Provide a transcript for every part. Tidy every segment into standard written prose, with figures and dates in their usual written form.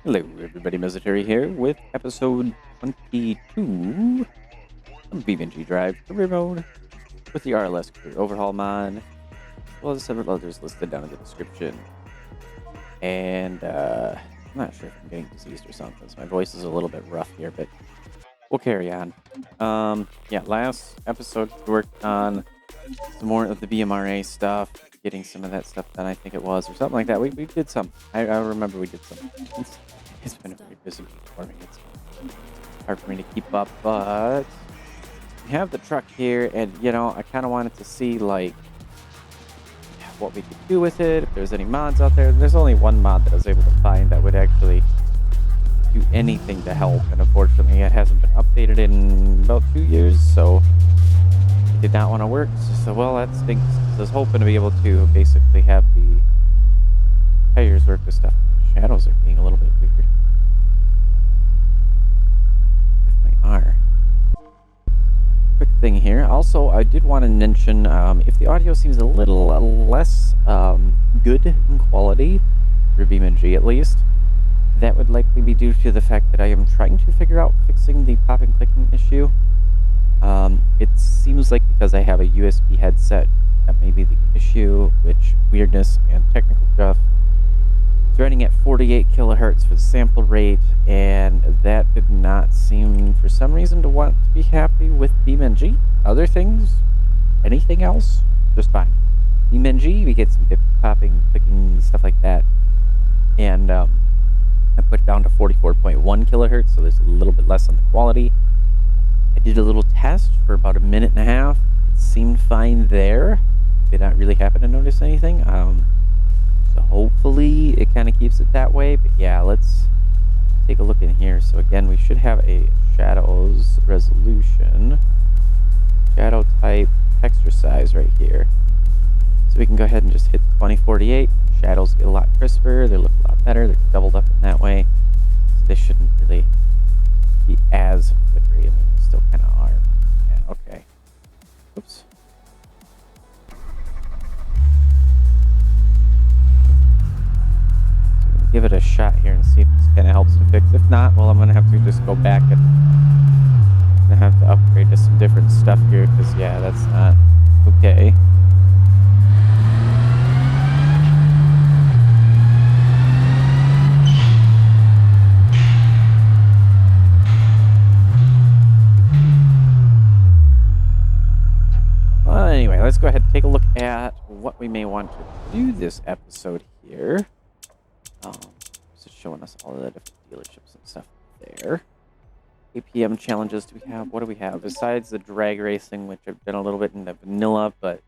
Hello, everybody. Military here with episode 22 of BeamNG Drive Career Mode with the RLS Career Overhaul mod, as well as several others listed down in the description. And I'm not sure if I'm getting diseased or something, so my voice is a little bit rough here, but we'll carry on. Yeah, last episode we worked on some more of the BMRA stuff, getting some of that stuff done, I think it was, or something like that. We did some. I remember we did some. It's been a very busy week for me. It's hard for me to keep up, but we have the truck here, and I kind of wanted to see like what we could do with it, if there's any mods out there. There's only one mod that I was able to find that would actually do anything to help, and unfortunately it hasn't been updated in about 2 years, so it did not want to work. So well, that stinks. I was hoping to be able to basically have the tires work with stuff. Shadows are being a little bit weird. Definitely are. Quick thing here. Also, I did want to mention if the audio seems a little less good in quality, for BeamNG at least, that would likely be due to the fact that I am trying to figure out fixing the popping clicking issue. It seems like because I have a USB headset, that may be the issue, which weirdness and technical stuff. It's running at 48 kilohertz for the sample rate, and that did not seem, for some reason, to want to be happy with BeamNG. Other things, anything else, just fine. BeamNG, we get some popping, clicking, stuff like that, and I put it down to 44.1 kilohertz, so there's a little bit less on the quality. I did a little test for about a minute and a half. It seemed fine there. Did not really happen to notice anything. So hopefully it kind of keeps it that way. But yeah, let's take a look in here. So again, we should have a shadows resolution, shadow type, texture size right here. So we can go ahead and just hit 2048. Shadows get a lot crisper. They look a lot better. They're doubled up in that way. So they shouldn't really be as flickering. I mean, they still kind of are. Yeah, okay. Oops. Give it a shot here and see if this kind of helps to fix. If not, well, I'm going to have to just go back and I'm going to have to upgrade to some different stuff here, because, yeah, that's not okay. Well, anyway, let's go ahead and take a look at what we may want to do this episode here. Just showing us all of the different dealerships and stuff there. APM challenges do we have? What do we have? Besides the drag racing, which I've done a little bit in the vanilla, but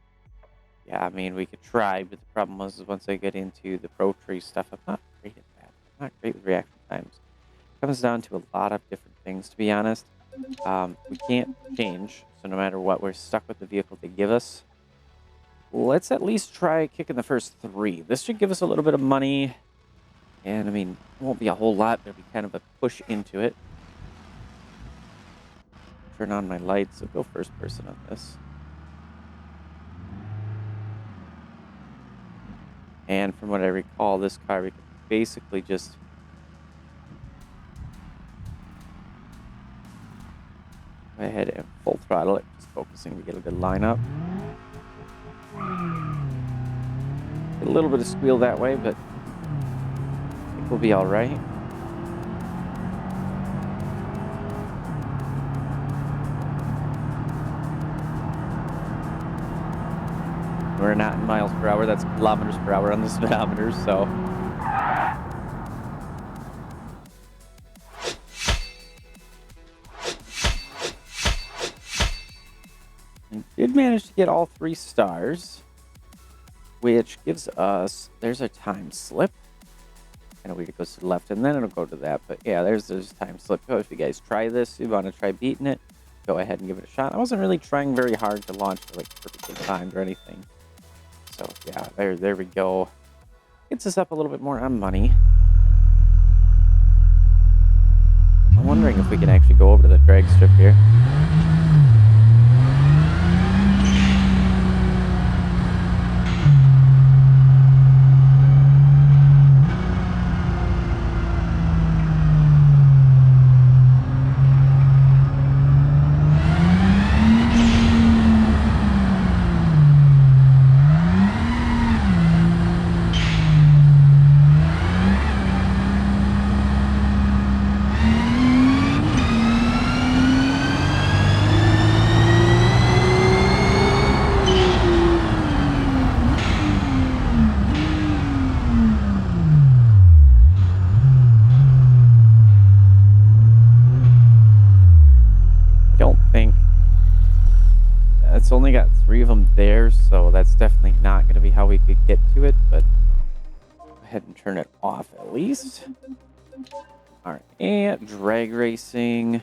yeah, I mean, we could try, but the problem was is once I get into the Pro Tree stuff, I'm not great at that. I'm not great with reaction times. It comes down to a lot of different things, to be honest. We can't change, so no matter what, we're stuck with the vehicle they give us. Let's at least try kicking the first 3. This should give us a little bit of money. And, I mean, it won't be a whole lot. There'll be kind of a push into it. Turn on my lights. So go first person on this. And from what I recall, this car, we can basically just go ahead and full throttle it. Just focusing to get a good lineup. Get a little bit of squeal that way, but we'll be all right. We're not in miles per hour. That's kilometers per hour on the speedometer, so. And did manage to get all 3 stars, which gives us, there's a time slip. Kind of weird, it goes to the left and then it'll go to that, but yeah, there's time slip. So if you guys try this, you want to try beating it, go ahead and give it a shot. I wasn't really trying very hard to launch for like perfectly timed or anything, so yeah, there we go. Gets us up a little bit more on money. I'm wondering if we can actually go over to the drag strip here. minimum there, so that's definitely not going to be how we could get to it, but go ahead and turn it off at least. All right, and drag racing.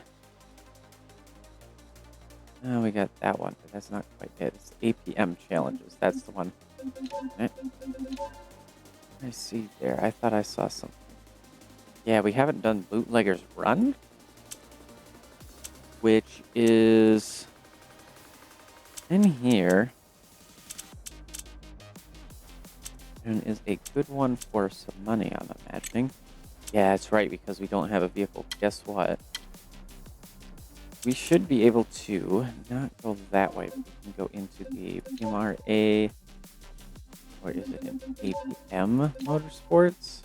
Oh, we got that one, but that's not quite it. It's APM challenges. That's the one. Okay. I see there. I thought I saw something. Yeah, we haven't done Bootlegger's Run, which is in here. And is a good one for some money, I'm imagining. Yeah, that's right, because we don't have a vehicle. Guess what? We should be able to not go that way, but we can go into the PMRA, or is it in APM Motorsports?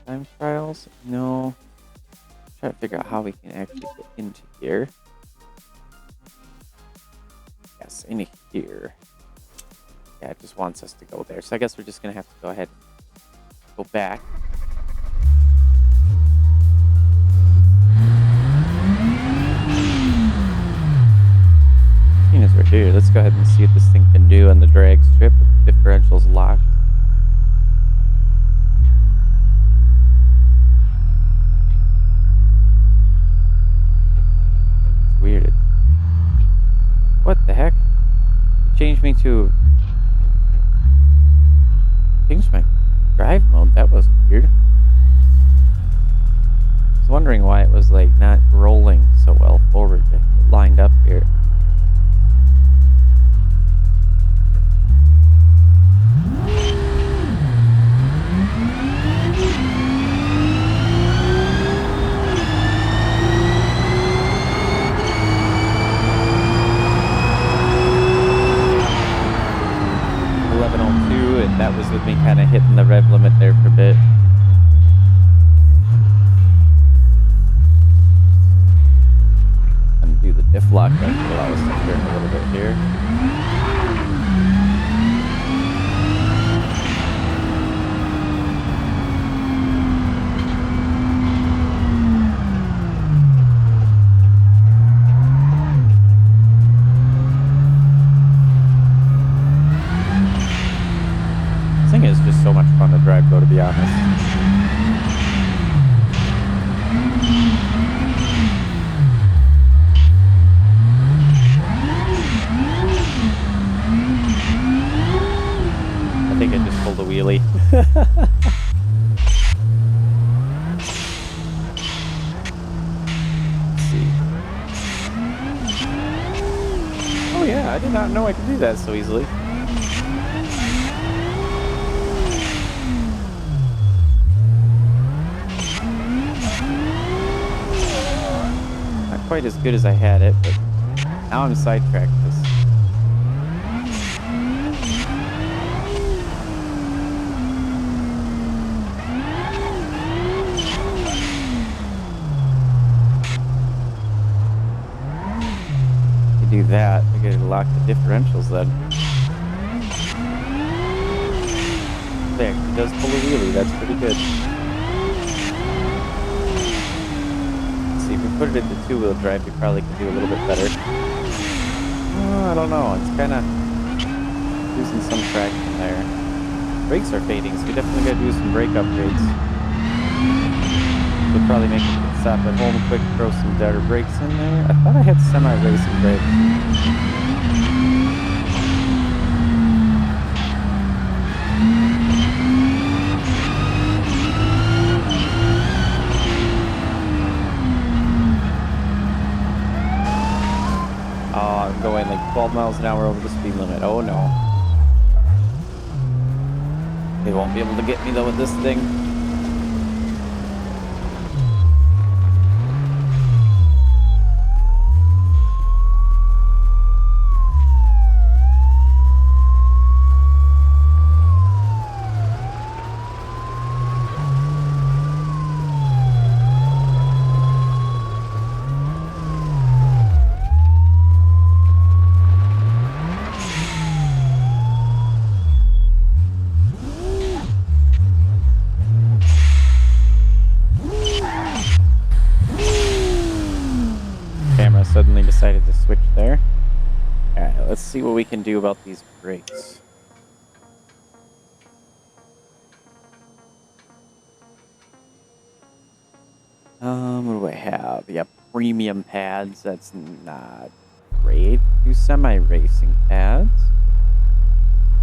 Time trials? No. Try to figure out how we can actually get into here. Yes, in here. Yeah, it just wants us to go there. So I guess we're just going to have to go ahead and go back. As we're here, let's go ahead and see what this thing can do on the drag strip with the differentials locked. It's weird. What the heck? It changed me to... Changed my drive mode. That was weird. I was wondering why it was like not rolling so well forward, lined up here. And that was with me kind of hitting the rev limit there for a bit. Undo the diff lock, that should allow us to turn a little bit here. Is just so much fun to drive, though, to be honest. I think I just pulled a wheelie. Let's see. Oh yeah, I did not know I could do that so easily. Quite as good as I had it, but now I'm sidetracked. To do that, I gotta lock the differentials then. There, it does pull a wheelie, that's pretty good. If we put it into two-wheel drive, we probably could do a little bit better. I don't know. It's kind of losing some traction there. Brakes are fading, so we definitely got to do some brake upgrades. We'll probably make it stop at home quick, throw some better brakes in there. I thought I had semi-racing brakes. Going like 12 miles an hour over the speed limit. Oh no. They won't be able to get me though with this thing. see what we can do about these brakes. What do I have? Yeah, premium pads. That's not great. Do semi-racing pads.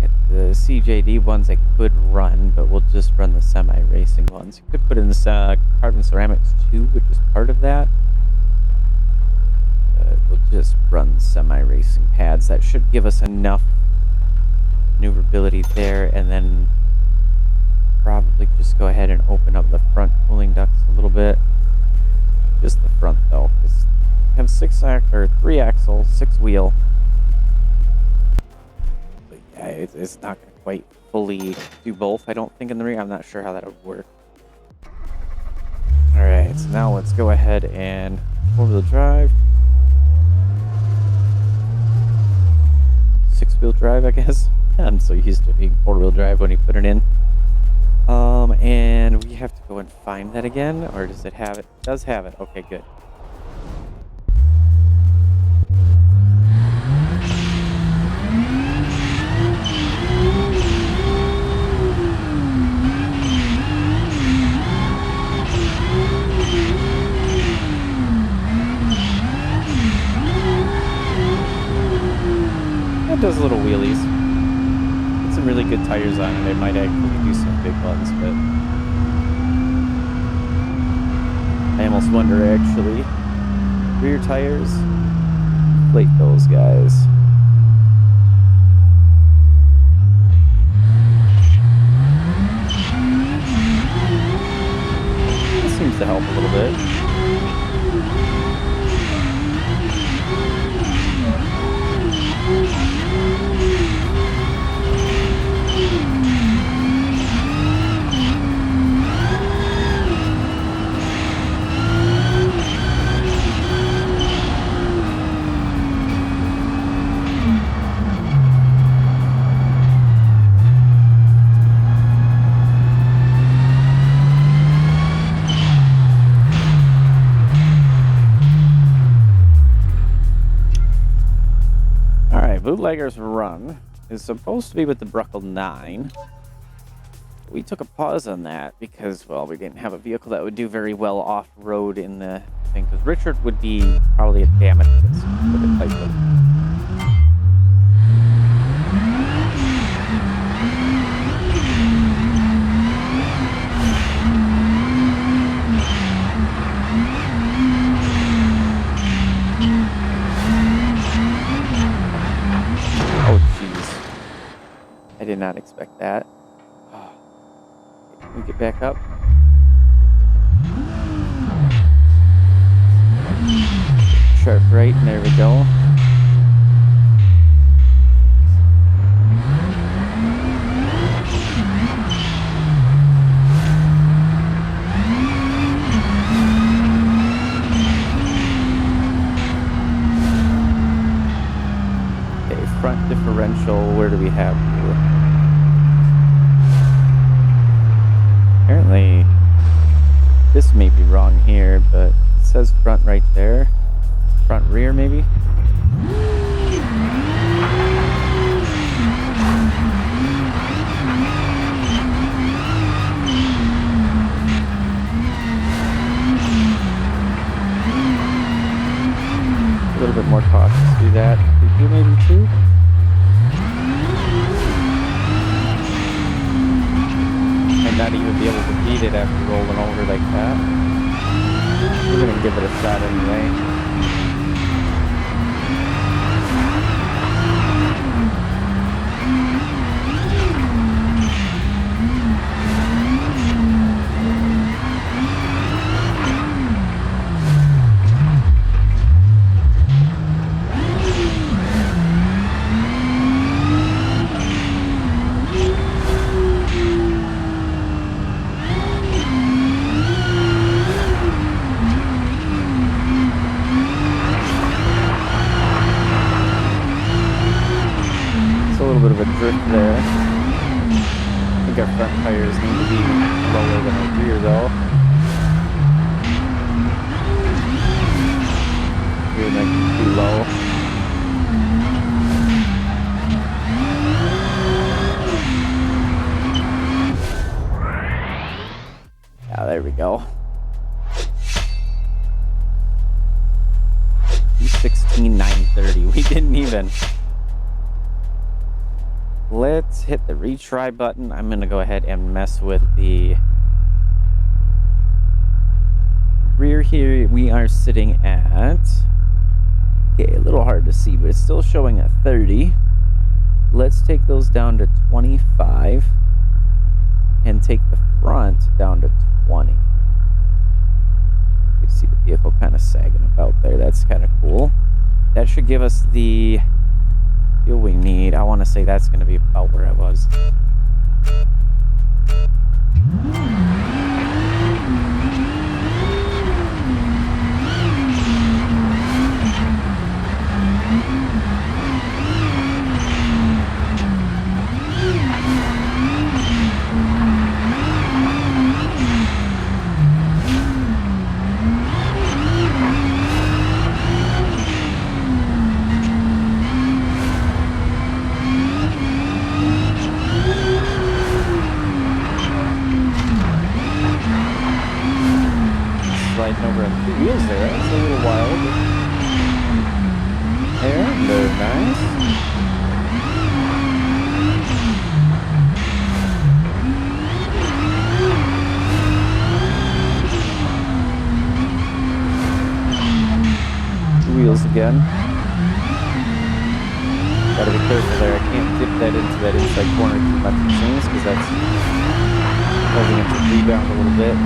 Get the CJD ones I could run, but we'll just run the semi-racing ones. You could put in this carbon ceramics too, which is part of that. We'll just run semi-racing pads. That should give us enough maneuverability there, and then probably just go ahead and open up the front cooling ducts a little bit. Just the front though, because we have 3 axle, 6 wheel. But yeah, it's not going to quite fully do both, I don't think, in the rear. I'm not sure how that would work. Alright, so now let's go ahead and 4-wheel drive. 6-wheel drive, I guess. I'm so used to being 4-wheel drive when you put it in. And we have to go and find that again, or does it have it? It does have it. Okay, good. That does little wheelies. Get some really good tires on it. It might actually do some big ones, but I almost wonder, actually, rear tires, inflate those guys. That seems to help a little bit. Bootlegger's Run is supposed to be with the Bruckle 9. We took a pause on that because, well, we didn't have a vehicle that would do very well off-road in the thing, because Richard would be probably a damage with a type of. I did not expect that. Oh. Can we get back up? Sharp right, and there we go. Okay, front differential, where do we have here? Apparently, this may be wrong here, but it says front right there. Front rear, maybe? A little bit more cautious, do that. Did you maybe too? Not even be able to beat it after rolling over like that. We're gonna give it a shot anyway. Bit of a drift there. I think our front tires need to be lower than our rear though. Rear might be too low. again. Let's hit the retry button. I'm going to go ahead and mess with the rear here. We are sitting at, okay, a little hard to see, but it's still showing at 30. Let's take those down to 25 and take the front down to 20. You see the vehicle kind of sagging about there. That's kind of cool. That should give us the fuel we need. I want to say that's going to be about where I was. Sliding over on 2 wheels there. That's a little wild. There, very nice. Wheels again. Gotta be careful there. I can't dip that into that inside corner too much because that's causing it to rebound a little bit.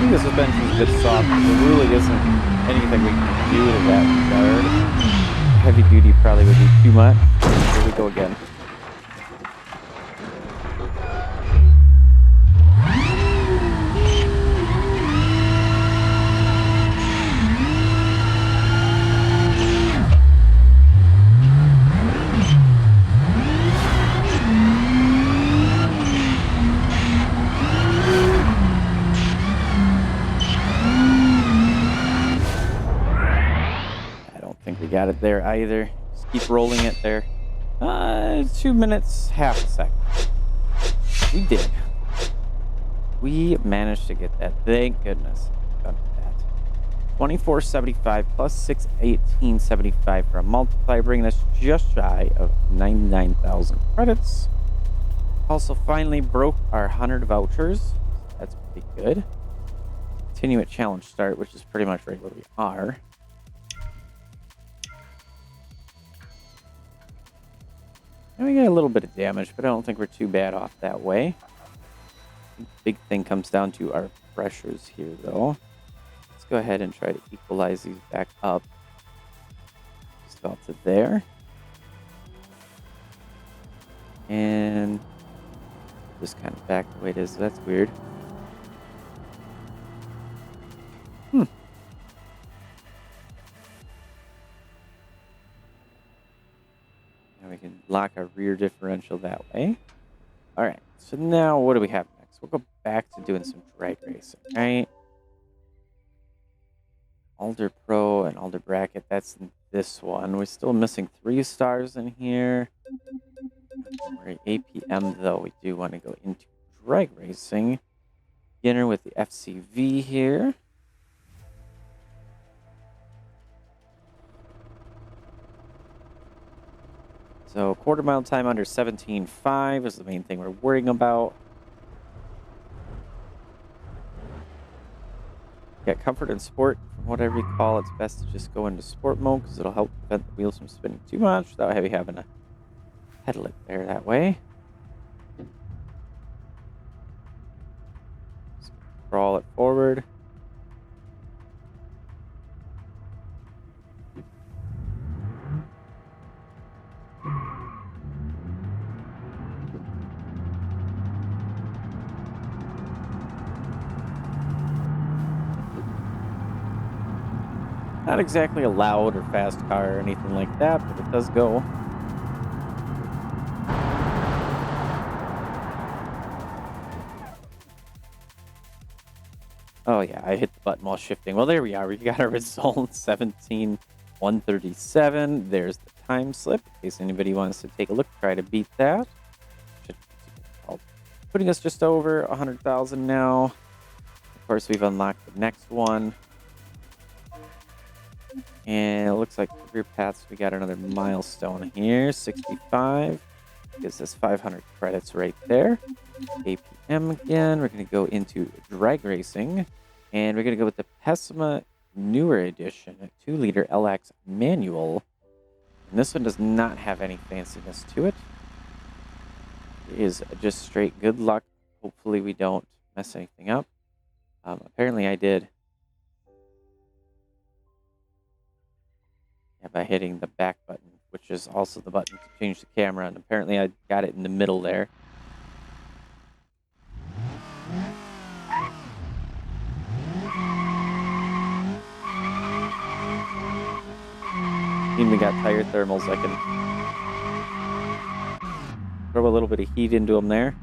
The suspension's a bit soft. There really isn't anything we can do to that regard. Heavy duty probably would be too much. Here we go again. Got it there either. Just keep rolling it there. 2 minutes, half a second. We did. We managed to get that. Thank goodness. Done with that. 2475 plus 61875 for a multiplier, bringing us just shy of 99,000 credits. Also, finally broke our 100 vouchers. That's pretty good. Continue at challenge start, which is pretty much right where we are. And we get a little bit of damage, but I don't think we're too bad off that way. The big thing comes down to our pressures here, though. Let's go ahead and try to equalize these back up. Just about to there. And just kind of back the way it is. That's weird. We can lock our rear differential that way. All right, so now what do we have next? We'll go back to doing some drag racing, right? Alder Pro and Alder Bracket, that's this one. We're still missing 3 stars in here. We're at APM, though. We do want to go into drag racing. Beginner with the FCV here. So quarter mile time under 17.5 is the main thing we're worrying about. Got comfort and sport. From what I recall, it's best to just go into sport mode because it'll help prevent the wheels from spinning too much without having to pedal it there that way. Just crawl it forward. Not exactly a loud or fast car or anything like that, but it does go. Oh yeah, I hit the button while shifting. Well, there we are. We got our result, 17,137. There's the time slip, in case anybody wants to take a look, try to beat that. Putting us just over 100,000 now. Of course, we've unlocked the next one. And it looks like career paths, we got another milestone here, 65. Gives us 500 credits right there. APM again. We're going to go into drag racing. And we're going to go with the Pessima newer edition, 2-liter LX manual. And this one does not have any fanciness to it. It is just straight good luck. Hopefully we don't mess anything up. Apparently I did. Yeah, by hitting the back button, which is also the button to change the camera. And apparently I got it in the middle there. We got tire thermals. I can throw a little bit of heat into them there.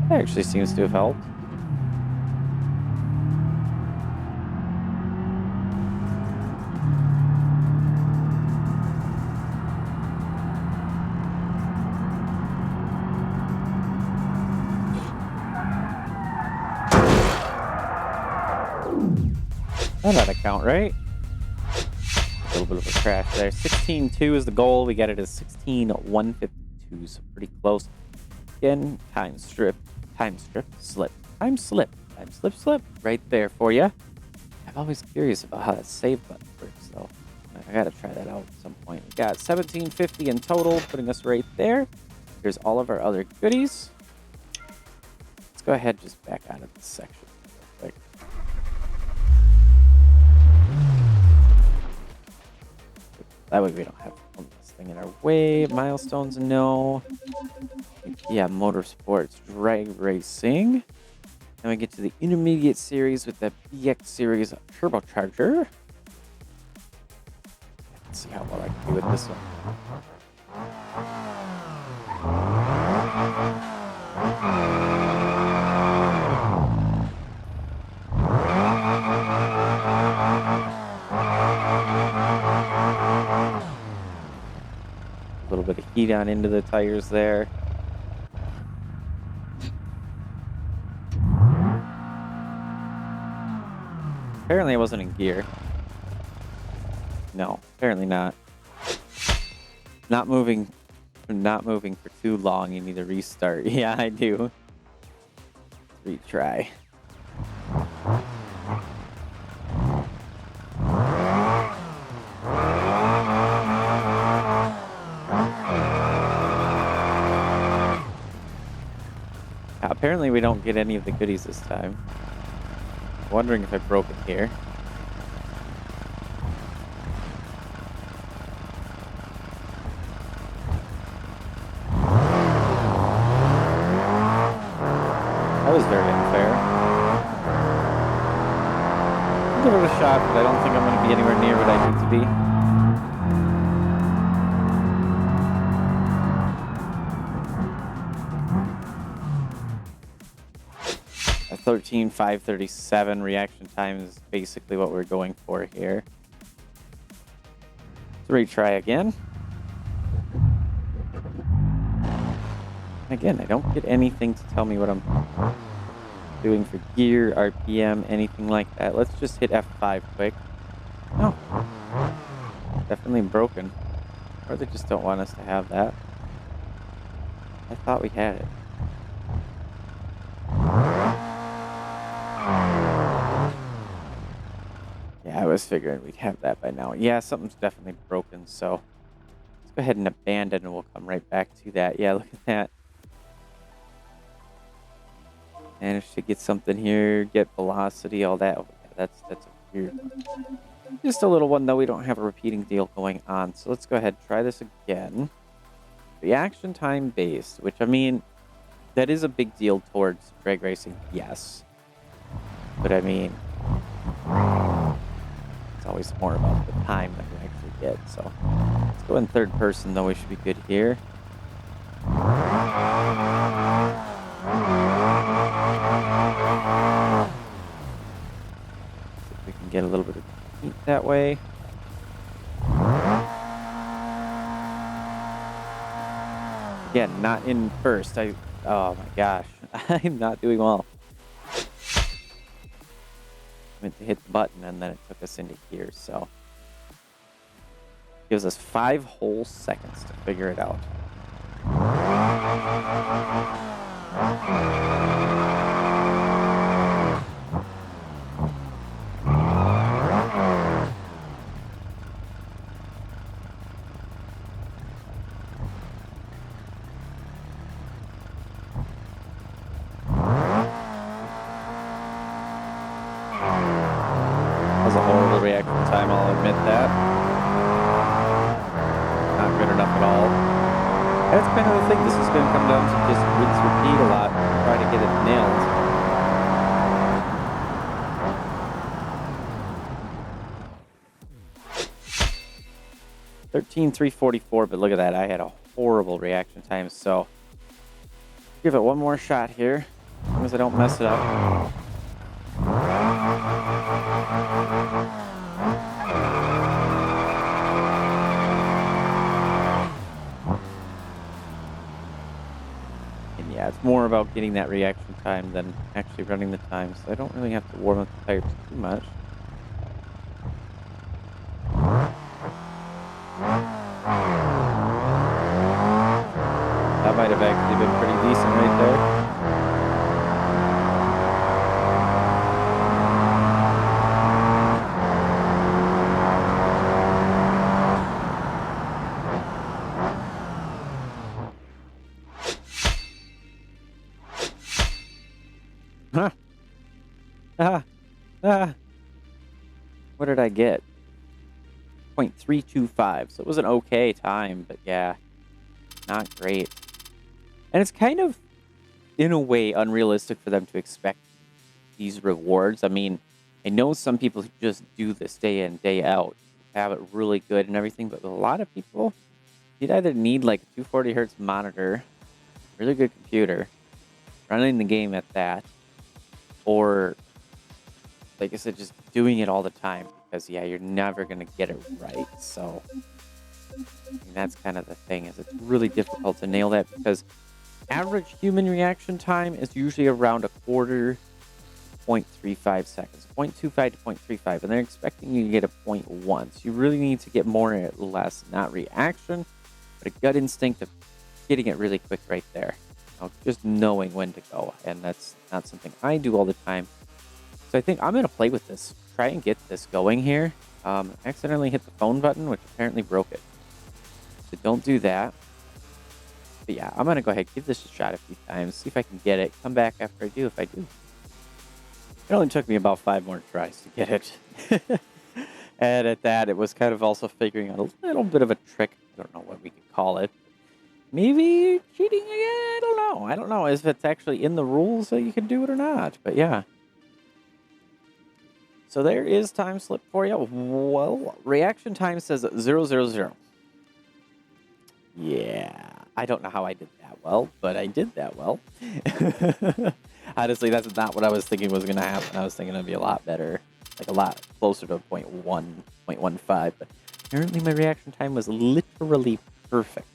That actually seems to have helped. That ought to count, right? A little bit of a crash there. 16.2 is the goal. We got it as 16.152, so pretty close. Again, time slip, slip, slip, right there for you. I'm always curious about how that save button works, though. I gotta try that out at some point. We got 1750 in total, putting us right there. Here's all of our other goodies. Let's go ahead and just back out of this section real quick. That way we don't have this thing in our way. Milestones, no. Yeah, motorsports, drag racing. Then we get to the intermediate series with the BX series turbocharger. Let's see how well I can do with this one. A little bit of heat on into the tires there. Apparently I wasn't in gear. No, apparently not. Not moving for too long, you need to restart. Yeah, I do. Retry. Apparently we don't get any of the goodies this time. Wondering if I broke it here. That was very unfair. I'll give it a shot, but I don't think I'm going to be anywhere near what I need to be. 13,537 reaction time is basically what we're going for here. Let's retry again. Again, I don't get anything to tell me what I'm doing for gear, RPM, anything like that. Let's just hit F5 quick. No. Definitely broken. Or they just don't want us to have that. I thought we had it. Yeah, I was figuring we'd have that by now. Yeah, something's definitely broken, so let's go ahead and abandon and we'll come right back to that. Yeah, look at that. Managed to get something here, get velocity, all that. Oh, yeah, that's a weird one. Just a little one, though. We don't have a repeating deal going on. So let's go ahead and try this again. Reaction time based, which, I mean, that is a big deal towards drag racing, yes. But, I mean, it's always always more about the time that we actually get. So let's go in third person, though. We should be good here. See if we can get a little bit of heat that way. Again, not in first. Oh my gosh, I'm not doing well. I meant to hit the button and then it took us into here, so gives us 5 whole seconds to figure it out. That was a horrible reaction time, I'll admit that. Not good enough at all. That's kind of the thing, this is going to come down to just rinse repeat a lot, try to get it nailed. $13,344, but look at that, I had a horrible reaction time, so give it one more shot here, as long as I don't mess it up. And yeah, it's more about getting that reaction time than actually running the time, so I don't really have to warm up the tires too much. That might have actually been pretty decent right there. What did I get? 0.325. So it was an okay time, but yeah, not great. And it's kind of, in a way, unrealistic for them to expect these rewards. I mean, I know some people who just do this day in, day out, have it really good and everything, but with a lot of people, you'd either need like a 240 hertz monitor, really good computer, running the game at that, or, like I said, just doing it all the time, because, yeah, you're never going to get it right. So, I mean, that's kind of the thing, is it's really difficult to nail that, because average human reaction time is usually around 0.35 seconds, 0.25 to 0.35, and they're expecting you to get a 0.1. So you really need to get more or less, not reaction, but a gut instinct of getting it really quick right there. You know, just knowing when to go, and that's not something I do all the time. So I think I'm going to play with this, try and get this going here. Accidentally hit the phone button, which apparently broke it. So don't do that. But yeah, I'm going to go ahead and give this a shot a few times, see if I can get it, come back after I do if I do. It only took me about 5 more tries to get it. And at that, it was kind of also figuring out a little bit of a trick. I don't know what we could call it. Maybe cheating again? I don't know. I don't know if it's actually in the rules that you can do it or not. But yeah. So there is time slip for you. Well, reaction time says 000. Yeah, I don't know how I did that well, but I did that well. Honestly, that's not what I was thinking was going to happen. I was thinking it'd be a lot better, like a lot closer to 0.1, 0.15. But apparently my reaction time was literally perfect.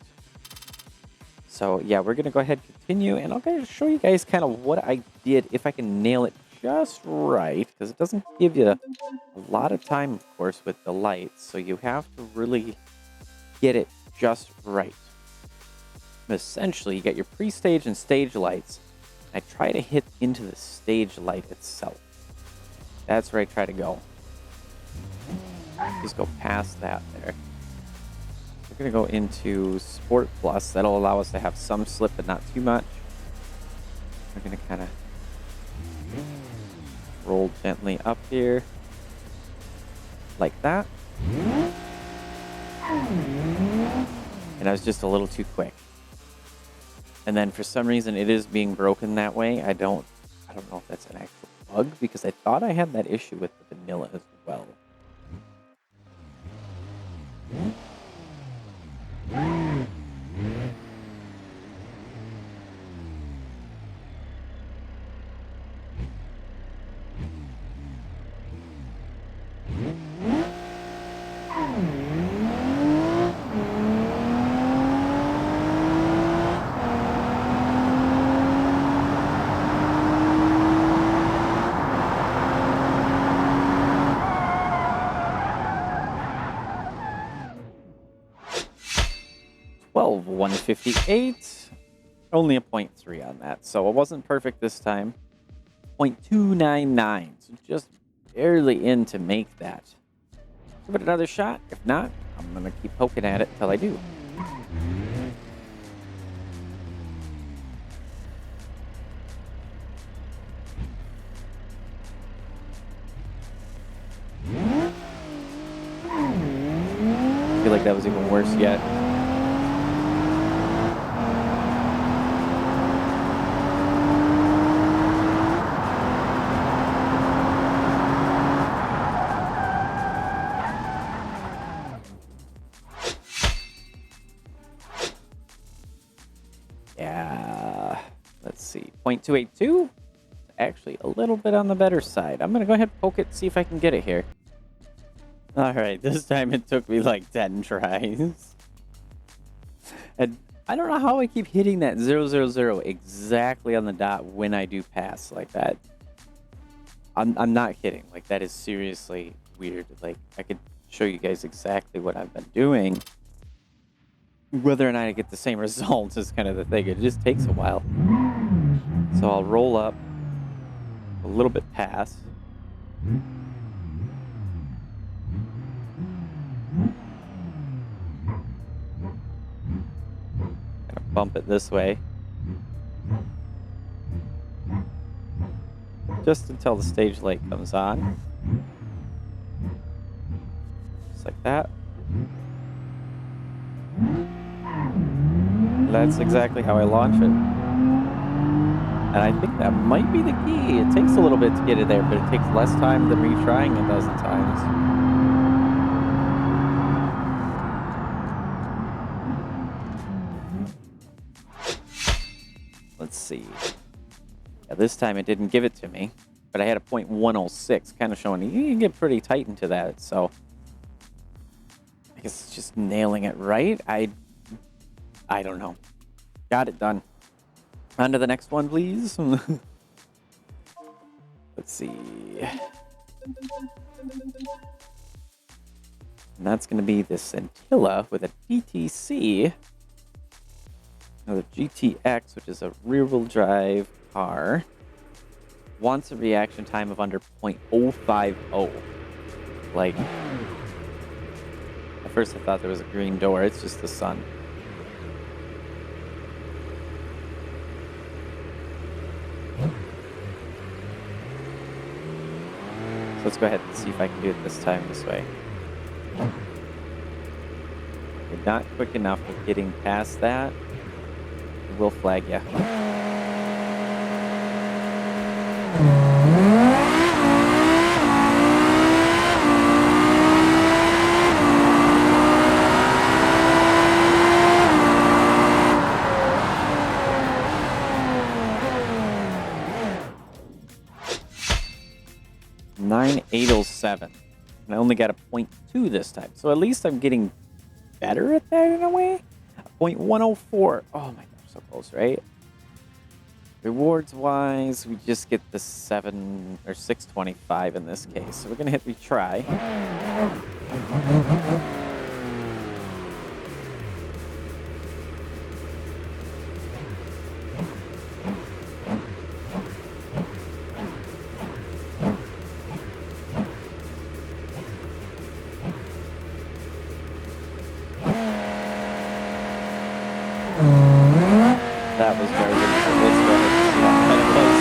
So yeah, we're going to go ahead and continue, and I'll kind of show you guys kind of what I did if I can nail it just right, because it doesn't give you a lot of time, of course, with the lights, so you have to really get it just right. Essentially, you get your pre-stage and stage lights. I try to hit into the stage light itself. That's where I try to go. Just go past that there. We're going to go into Sport Plus. That'll allow us to have some slip, but not too much. We're going to kind of roll gently up here, like that. And I was just a little too quick. And then for some reason it is being broken that way. I don't know if that's an actual bug, because I thought I had that issue with the vanilla as well. $158, only a 0.3 on that, so it wasn't perfect this time. 0.299, so just barely in to make that. Give it another shot. If not, I'm gonna keep poking at it until I do. I feel like that was even worse yet. Yeah, let's see, 0.282, actually a little bit on the better side. I'm gonna go ahead and poke it, see if I can get it here. All right, this time it took me like 10 tries. And I don't know how I keep hitting that 000 exactly on the dot when I do pass like that. I'm not kidding, like that is seriously weird. Like I could show you guys exactly what I've been doing. Whether or not I get the same results is kind of the thing. It just takes a while. So I'll roll up a little bit past. Kind of bump it this way. Just until the stage light comes on. Just like that. That's exactly how I launch it. And I think that might be the key. It takes a little bit to get it there, but it takes less time than retrying a dozen times. Let's see. Yeah, this time it didn't give it to me, but I had a 0.106, kind of showing you can get pretty tight into that, so I guess it's just nailing it right. I don't know. Got it done. On to the next one, please. Let's see. And that's going to be the Scintilla with a DTC. Another GTX, which is a rear-wheel drive car. Wants a reaction time of under 0.050. Like, at first I thought there was a green door. It's just the sun. So let's go ahead and see if I can do it this time this way. You're not quick enough with getting past that. It will flag you. $9,807. And I only got a 0.2 this time. So at least I'm getting better at that in a way. 0.104. Oh my gosh, so close, right? Rewards wise, we just get the 7 or 625 in this case. So we're gonna hit retry. That was very good. Let's go ahead and see how bad it was.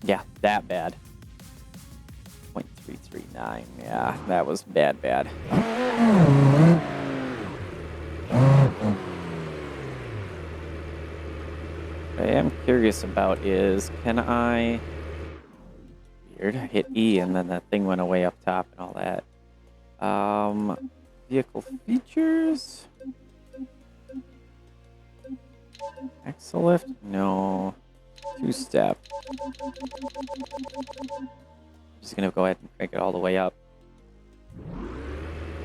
Yeah, that bad. 0.339. Yeah, that was bad. curious about is, can I... Weird, I hit E and then that thing went away up top and all that. Vehicle features? Axle lift? No. Two-step. I'm just gonna go ahead and crank it all the way up.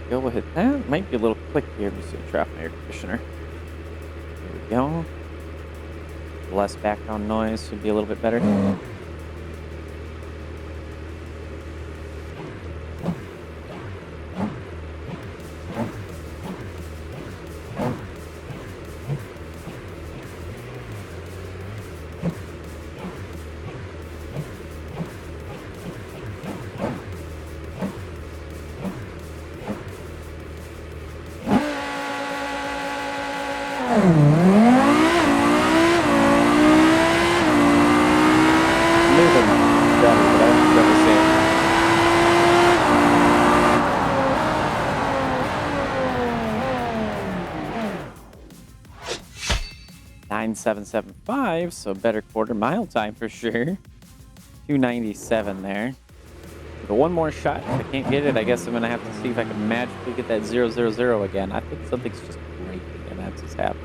Go, we'll hit that. Might be a little quick here. Let me see the traffic air conditioner. There we go. Less background noise should be a little bit better. .9775, so better quarter mile time for sure. 297 there. But one more shot. If I can't get it, I guess I'm gonna have to see if I can magically get that 000 again. I think something's just breaking and that's what's happening.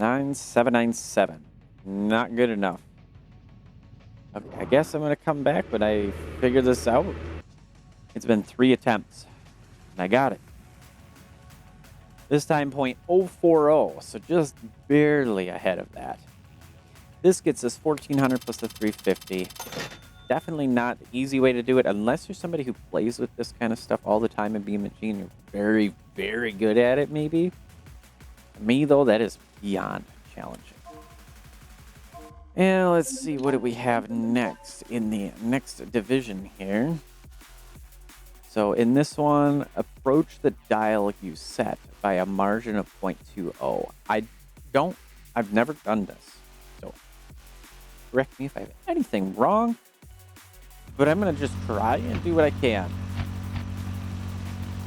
.9797. Not good enough. Okay, I guess I'm gonna come back when I figure this out. It's been 3 attempts, and I got it. This time .040, so just barely ahead of that. This gets us 1,400 plus the 350. Definitely not the easy way to do it unless you're somebody who plays with this kind of stuff all the time in BeamNG and you're very, very good at it, maybe. Me, though, that is beyond challenging. And let's see, what do we have next in the next division here? So in this one, approach the dial you set by a margin of 0.20. I've never done this. So correct me if I have anything wrong, but I'm going to just try and do what I can.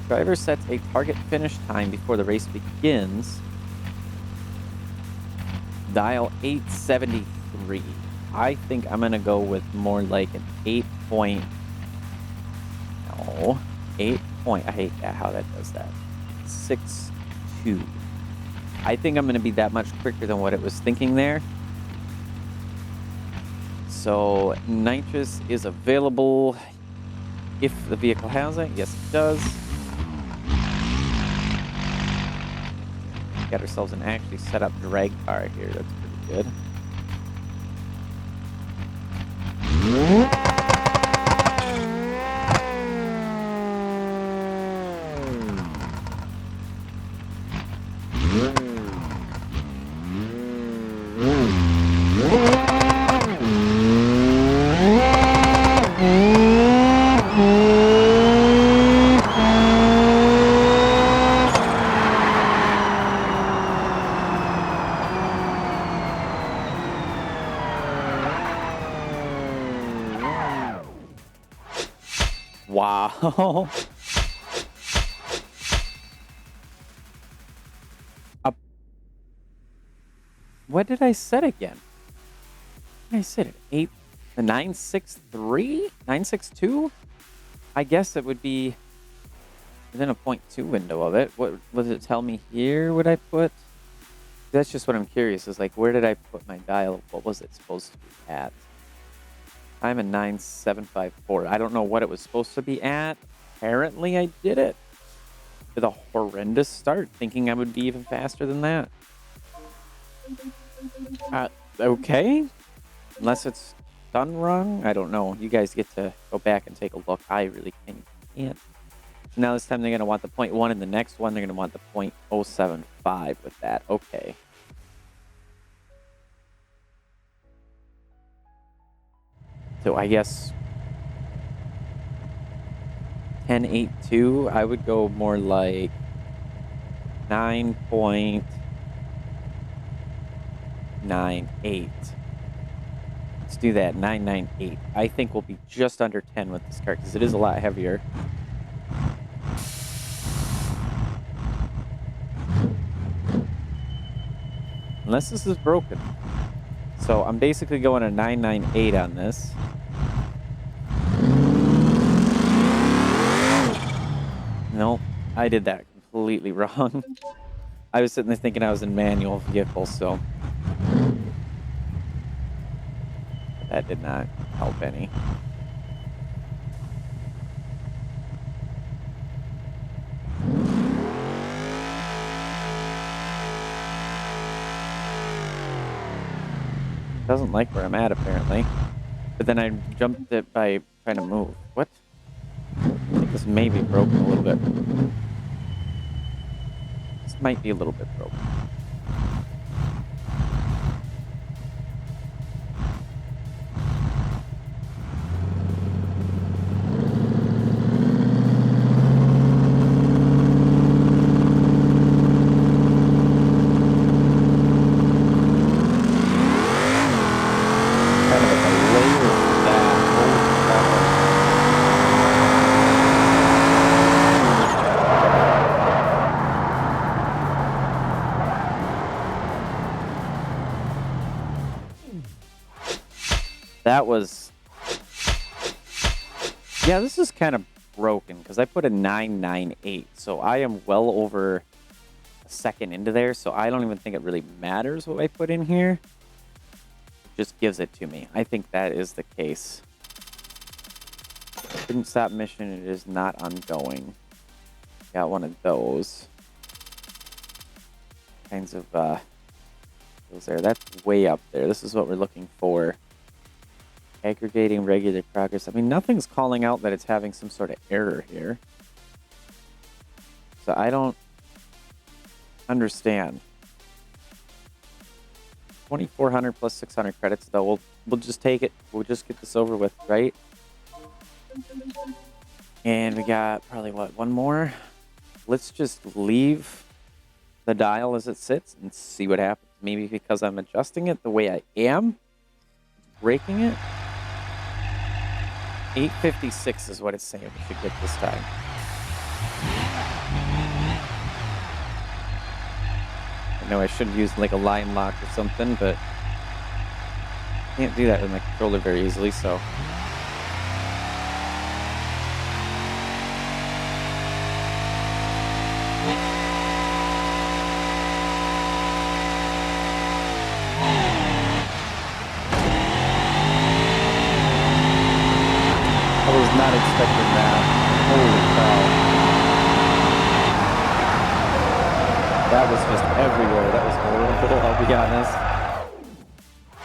Driver sets a target finish time before the race begins. Dial 873. I think I'm going to go with more like an 8 point. No. 8 point. I hate that, how that does that. 6.2. I think I'm going to be that much quicker than what it was thinking there. So nitrous is available if the vehicle has it. Yes, it does. Got ourselves an actually set up drag car here. That's pretty good. Wow. What did I set again? I set it 963? 962? I guess it would be within a 0.2 window of it. What does it tell me here? Would I put? That's just what I'm curious is, like, where did I put my dial? What was it supposed to be at? I'm a 9754. I don't know what it was supposed to be at. Apparently I did it with a horrendous start, thinking I would be even faster than that. Okay. Unless it's done wrong. I don't know. You guys get to go back and take a look. I really can't. So now this time they're going to want the 0.1, and the next one they're going to want the 0.075 with that. Okay. So I guess 10.82, I would go more like 9.98. Let's do that, 998. I think we'll be just under 10 with this car because it is a lot heavier. Unless this is broken. So I'm basically going a 998 on this. Nope, I did that completely wrong. I was sitting there thinking I was in manual vehicle, so that did not help any. Doesn't like where I'm at, apparently. But then I jumped it by trying to move. What? I think this may be broken a little bit. This might be a little bit broken. That was... Yeah, this is kind of broken because I put a 998. So I am well over a second into there. So I don't even think it really matters what I put in here. It just gives it to me. I think that is the case. Couldn't stop mission. It is not ongoing. Got one of those. Kinds of, those there. That's way up there. This is what we're looking for. Aggregating regular progress. I mean, nothing's calling out that it's having some sort of error here. So I don't understand. 2,400 plus 600 credits, though. We'll just take it. We'll just get this over with, right? And we got probably, what, one more? Let's just leave the dial as it sits and see what happens. Maybe because I'm adjusting it the way I am, it's breaking it. 856 is what it's saying we should get this time. I know I should use like a line lock or something, but I can't do that with my controller very easily, so. Not expecting that. Holy cow. That was just everywhere. That was horrible, I'll be honest.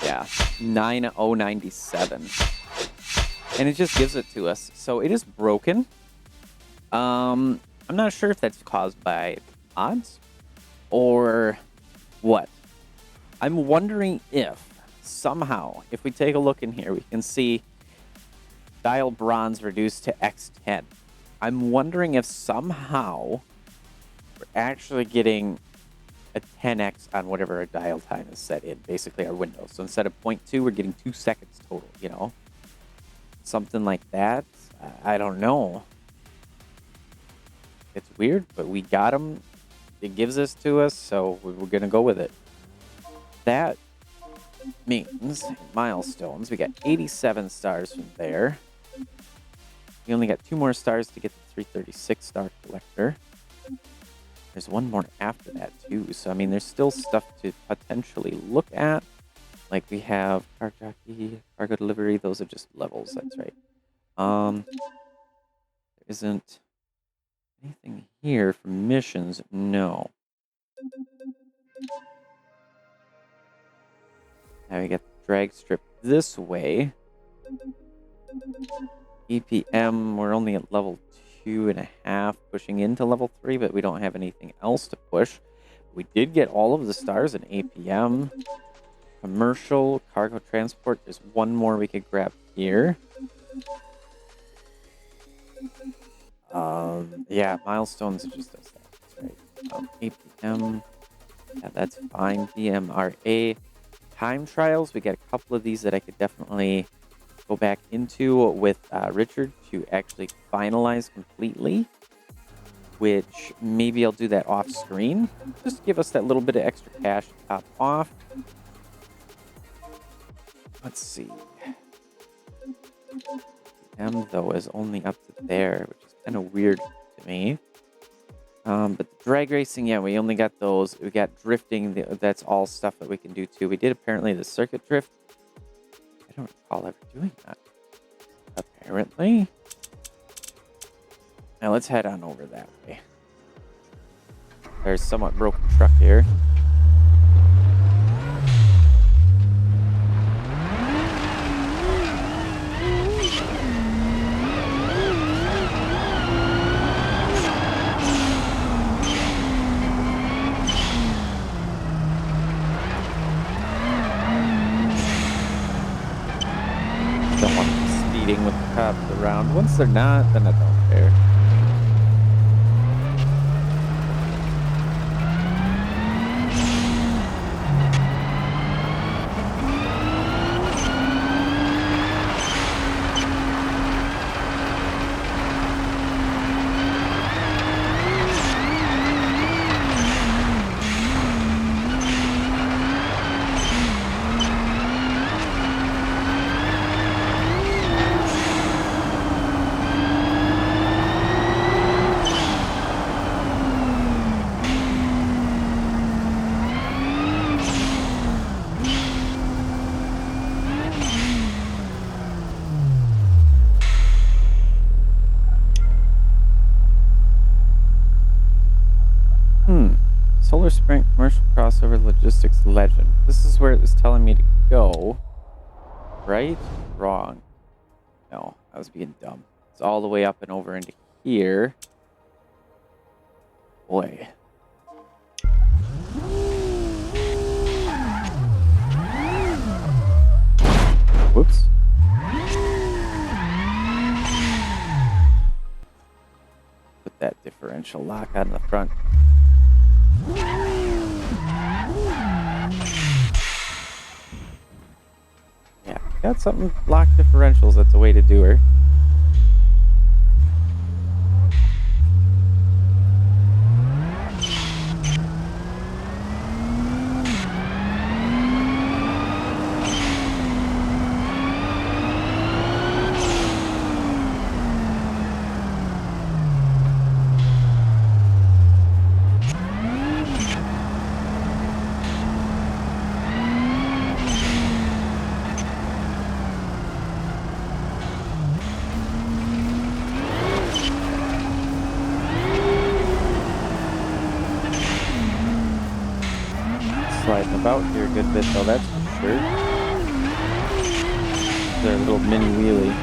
Yeah, 9097. And it just gives it to us. So it is broken. I'm not sure if that's caused by mods or what. I'm wondering if somehow, if we take a look in here, we can see dial bronze reduced to X10. I'm wondering if somehow we're actually getting a 10x on whatever our dial time is set in, basically our window. So instead of 0.2, we're getting 2 seconds total, you know? Something like that. I don't know. It's weird, but we got them. It gives this to us, so we're going to go with it. That means milestones. We got 87 stars from there. We only got 2 more stars to get the 336 star collector. There's one more after that too. So I mean, there's still stuff to potentially look at. Like we have car jockey, cargo delivery. Those are just levels. That's right. There isn't anything here for missions. No. Now we got the drag strip this way. EPM, we're only at level 2.5, pushing into level 3, but we don't have anything else to push. We did get all of the stars in APM. Commercial, cargo transport, there's one more we could grab here. Yeah, milestones, it just does that. That's right. 8 p.m. Yeah, that's fine. BMRA time trials. We got a couple of these that I could definitely go back into with Richard to actually finalize completely, which maybe I'll do that off screen just to give us that little bit of extra cash to top off. Let's see. M though is only up to there, which is kind of weird to me. But the drag racing, yeah, we only got those. We got drifting. That's all stuff that we can do too. We did apparently the circuit drift. I don't recall ever doing that. Apparently. Now let's head on over that way. There's somewhat broken truck here. Don't want to be speeding with the cops around. Once they're not, then I don't care. Solar Sprint Commercial Crossover Logistics Legend. This is where it was telling me to go. Right? Wrong. No, I was being dumb. It's all the way up and over into here. Boy. Whoops. Put that differential lock on the front. Yeah, got something lock differentials. That's a way to do her. Sliding about here a good bit though, that's for sure. Their little mini wheelie.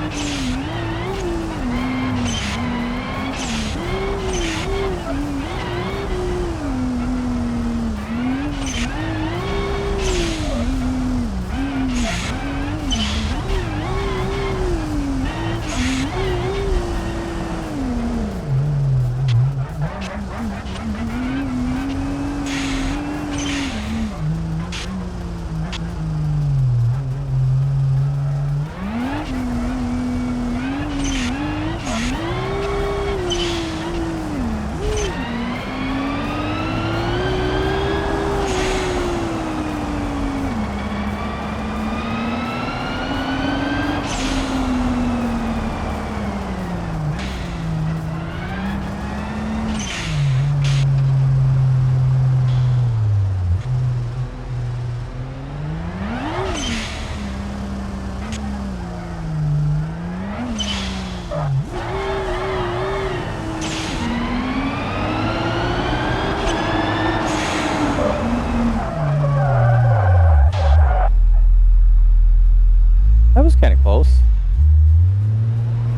That was kind of close.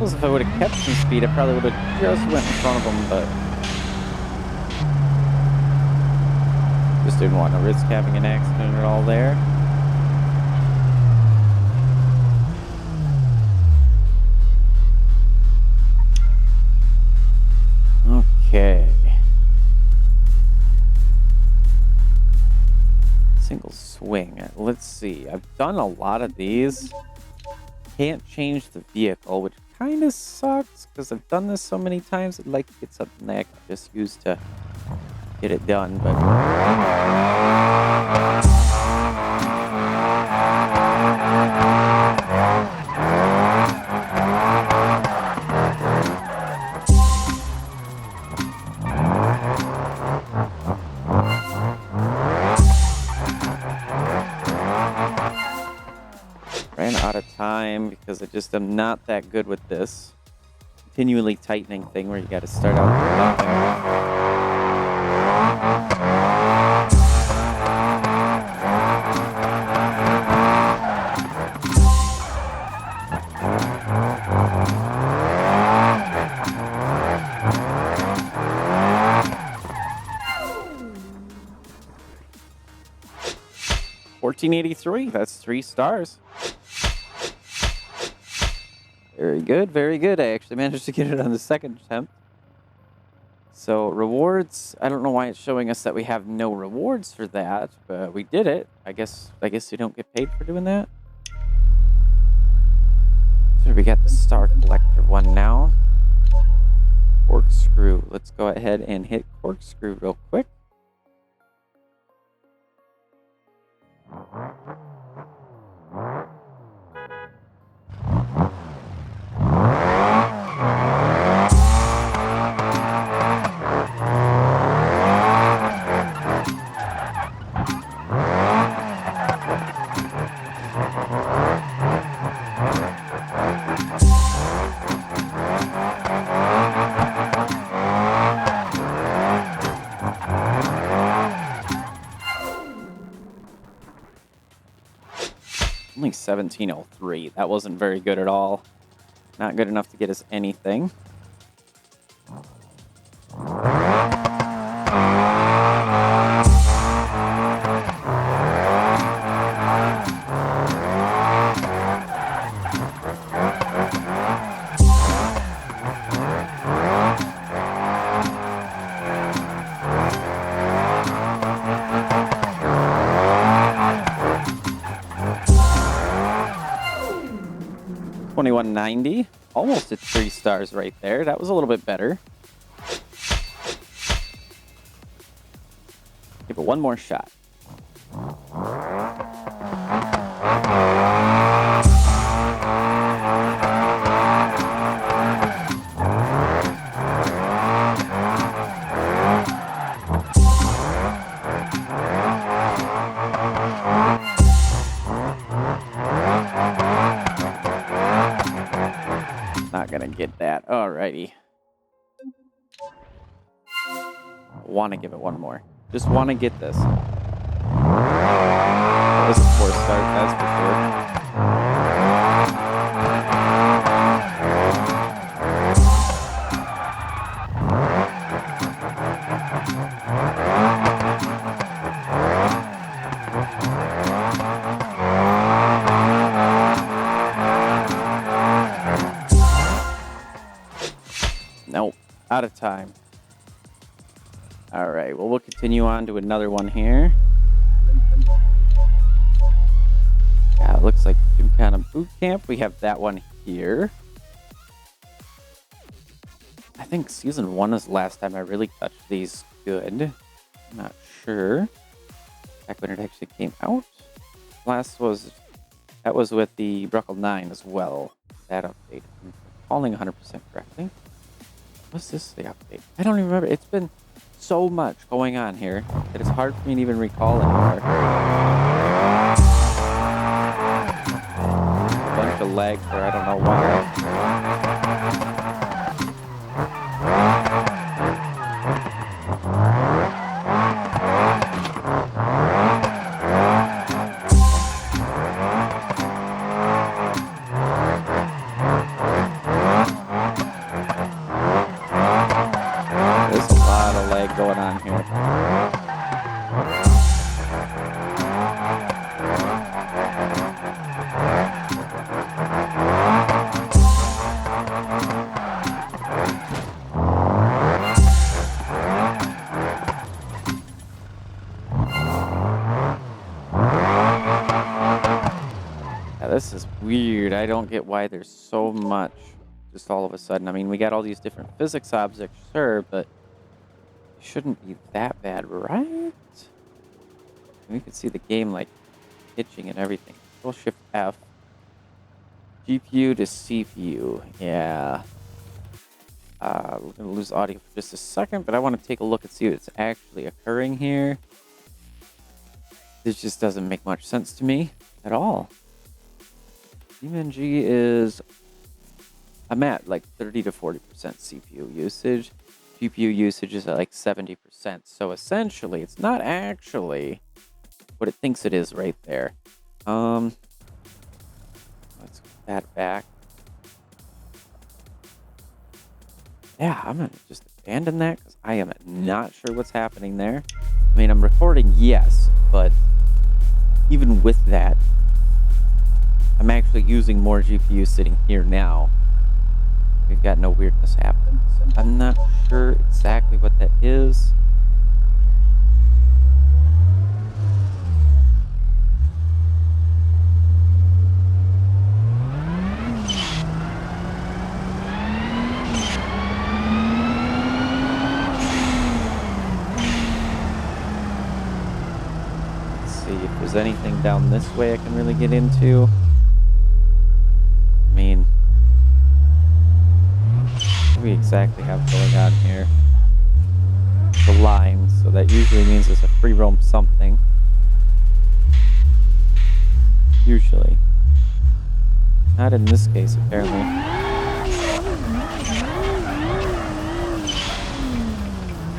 If I would have kept some speed, I probably would have just went in front of them, but just didn't want to risk having an accident at all there. Okay. see. I've done a lot of these. Can't change the vehicle, which kind of sucks because I've done this so many times. I'd like to get something that I can just use to get it done, but... Ran out of time because I just am not that good with this continually tightening thing where you got to start out with nothing. 1483. That's 3 stars. Very good, very good. I actually managed to get it on the second attempt. So rewards, I don't know why it's showing us that we have no rewards for that, but we did it. I guess you don't get paid for doing that. So we got the star collector one now. Corkscrew. Let's go ahead and hit corkscrew real quick. Only 1703. That wasn't very good at all. Not good enough to get us anything. $21.90. Almost at 3 stars right there. That was a little bit better. Give it one more shot. Gonna get that. Alrighty. Want to give it one more. Just want to get this. That was a 4 star, that's for Nope, out of time. All right, well, we'll continue on to another one here. Yeah, it looks like Gymkhana Boot Camp. We have that one here. I think Season 1 is the last time I really touched these good. I'm not sure. Back when it actually came out. That was with the Bruckle 9 as well. That update. I'm calling 100% correctly. What's this, the update? I don't even remember. It's been so much going on here that it's hard for me to even recall anymore. A bunch of lag for I don't know why. Going on here. I don't get why there's so much just all of a sudden. I mean, we got all these different physics objects, sure, but it shouldn't be that bad, right? And we can see the game, like, hitching and everything. Control Shift F. GPU to CPU. Yeah. We're going to lose audio for just a second, but I want to take a look and see what's actually occurring here. This just doesn't make much sense to me at all. BeamNG is... I'm at like 30 to 40% CPU usage. GPU usage is at like 70%. So essentially, it's not actually what it thinks it is right there. Let's get that back. Yeah, I'm going to just abandon that because I am not sure what's happening there. I mean, I'm recording, yes, but even with that, I'm actually using more GPU sitting here now. We've got no weirdness happening. So I'm not sure exactly what that is. If there's anything down this way I can really get into. I mean, what do we exactly have going on here? The line, so that usually means there's a free roam something. Usually. Not in this case, apparently.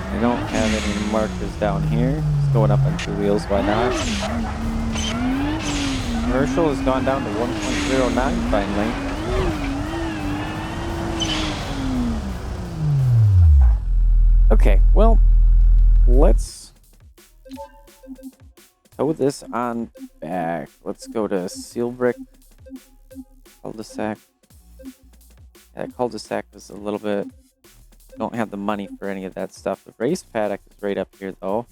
I don't have any markers down here. Going up on 2 wheels, why not? Commercial has gone down to 1.09 finally. Okay, well, let's tow this on back. Let's go to Seal Brick cul-de-sac. Yeah, cul-de-sac is a little bit... Don't have the money for any of that stuff. The race paddock is right up here, though.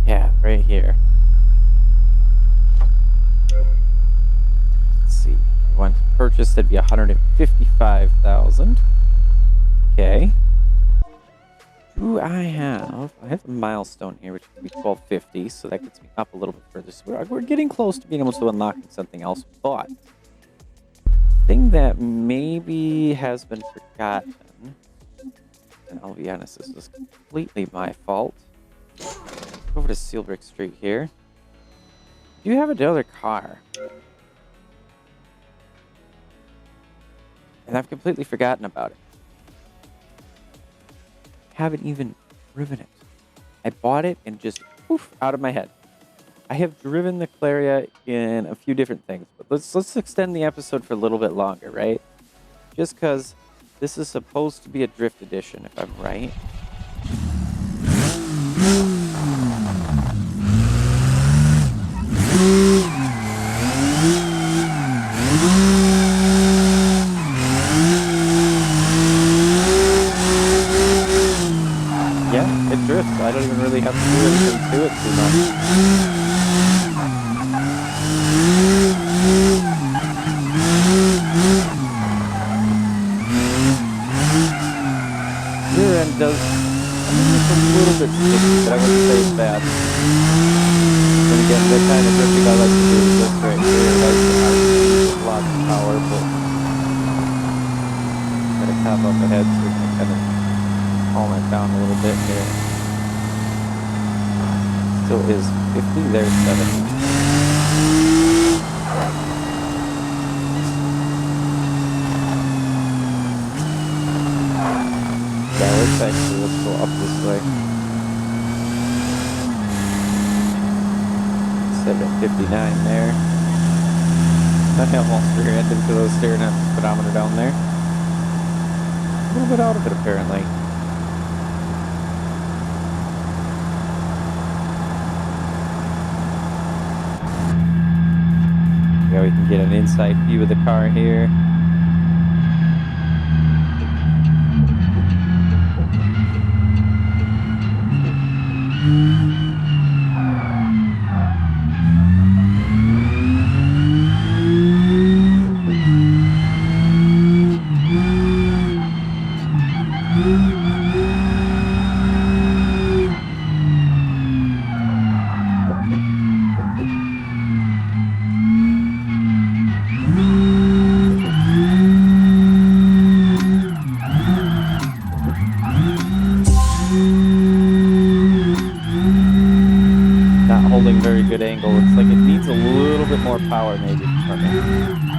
Yeah, right here. Let's see. If you want to purchase, that'd be 155,000. Okay. Do I have a milestone here, which could be 1250, so that gets me up a little bit further. So we're getting close to being able to unlocking something else, but the thing that maybe has been forgotten, and I'll be honest, this is completely my fault. Go over to Seal Brick Street here. Do you have another car? And I've completely forgotten about it. Haven't even driven it. I bought it and just poof out of my head. I have driven the Claria in a few different things, but let's extend the episode for a little bit longer, right? Just because this is supposed to be a drift edition, if I'm right. Yeah, it drifts. I don't even really have to do anything to it too much. Rear end does, I mean, it's a little bit sticky, but I wouldn't say it's bad. And again, the kind of drifting I like to do is just right here. Like, a lot of power, but I'm going to come up ahead so we can kind of calm it down a little bit here. Still is 50, there's 70. Yeah, let's go up this way. 759 there. I almost rear-ended because I was staring at the speedometer down there. A little bit out of it, apparently. Yeah, we can get an inside view of the car here. Holding very good angle. It's like it needs a little bit more power maybe for me.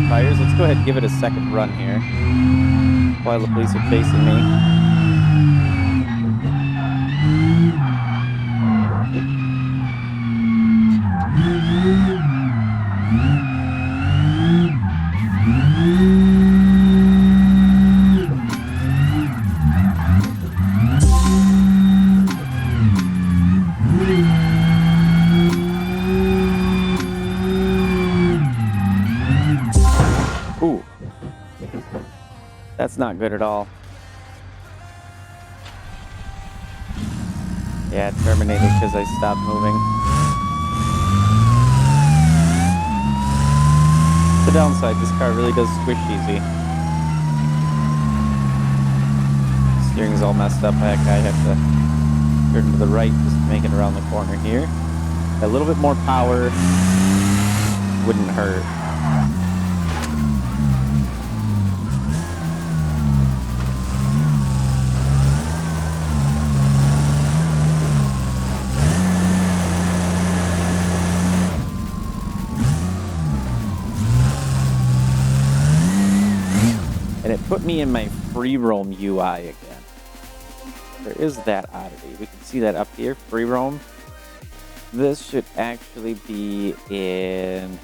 Tires. Let's go ahead and give it a second run here while the police are chasing me. Ooh. That's not good at all. Yeah, it terminated because I stopped moving. The downside, this car really does squish easy. Steering's all messed up. Heck, I have to turn to the right just to make it around the corner here. A little bit more power wouldn't hurt. And it put me in my free roam UI again. There is that oddity. We can see that up here, free roam. This should actually be in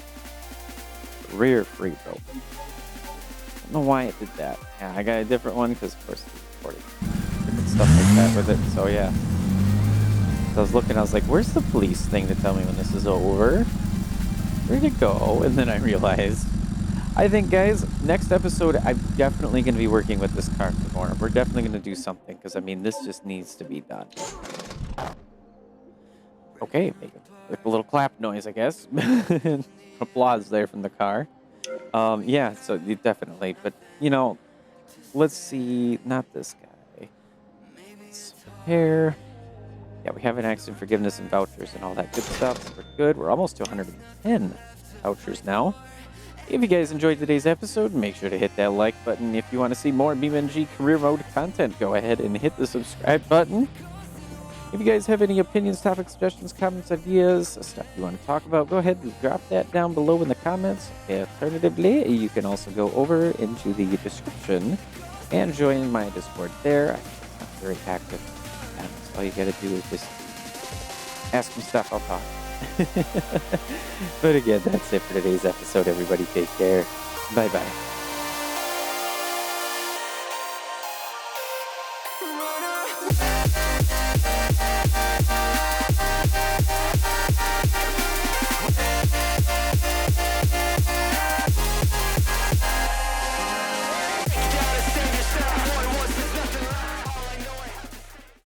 rear free roam. I don't know why it did that. Yeah, I got a different one because, of course, it's recording different stuff like that with it. So, yeah. So I was looking, I was like, where's the police thing to tell me when this is over? Where'd it go? And then I realized, I think, guys, next episode, I'm definitely going to be working with this car some more. We're definitely going to do something because, I mean, this just needs to be done. Okay, make a little clap noise, I guess. Applause there from the car. Yeah, so definitely. But, you know, let's see. Not this guy. Let's repair. Yeah, we have an accident forgiveness and vouchers and all that good stuff. So we're good. We're almost to 110 vouchers now. If you guys enjoyed today's episode, make sure to hit that like button. If you want to see more BeamNG Career Mode content, go ahead and hit the subscribe button. If you guys have any opinions, topic suggestions, comments, ideas, stuff you want to talk about, go ahead and drop that down below in the comments. Alternatively, you can also go over into the description and join my Discord there. I'm not very active, and all you got to do is just ask me stuff, I'll talk. But again, that's it for today's episode. Everybody take care. Bye-bye.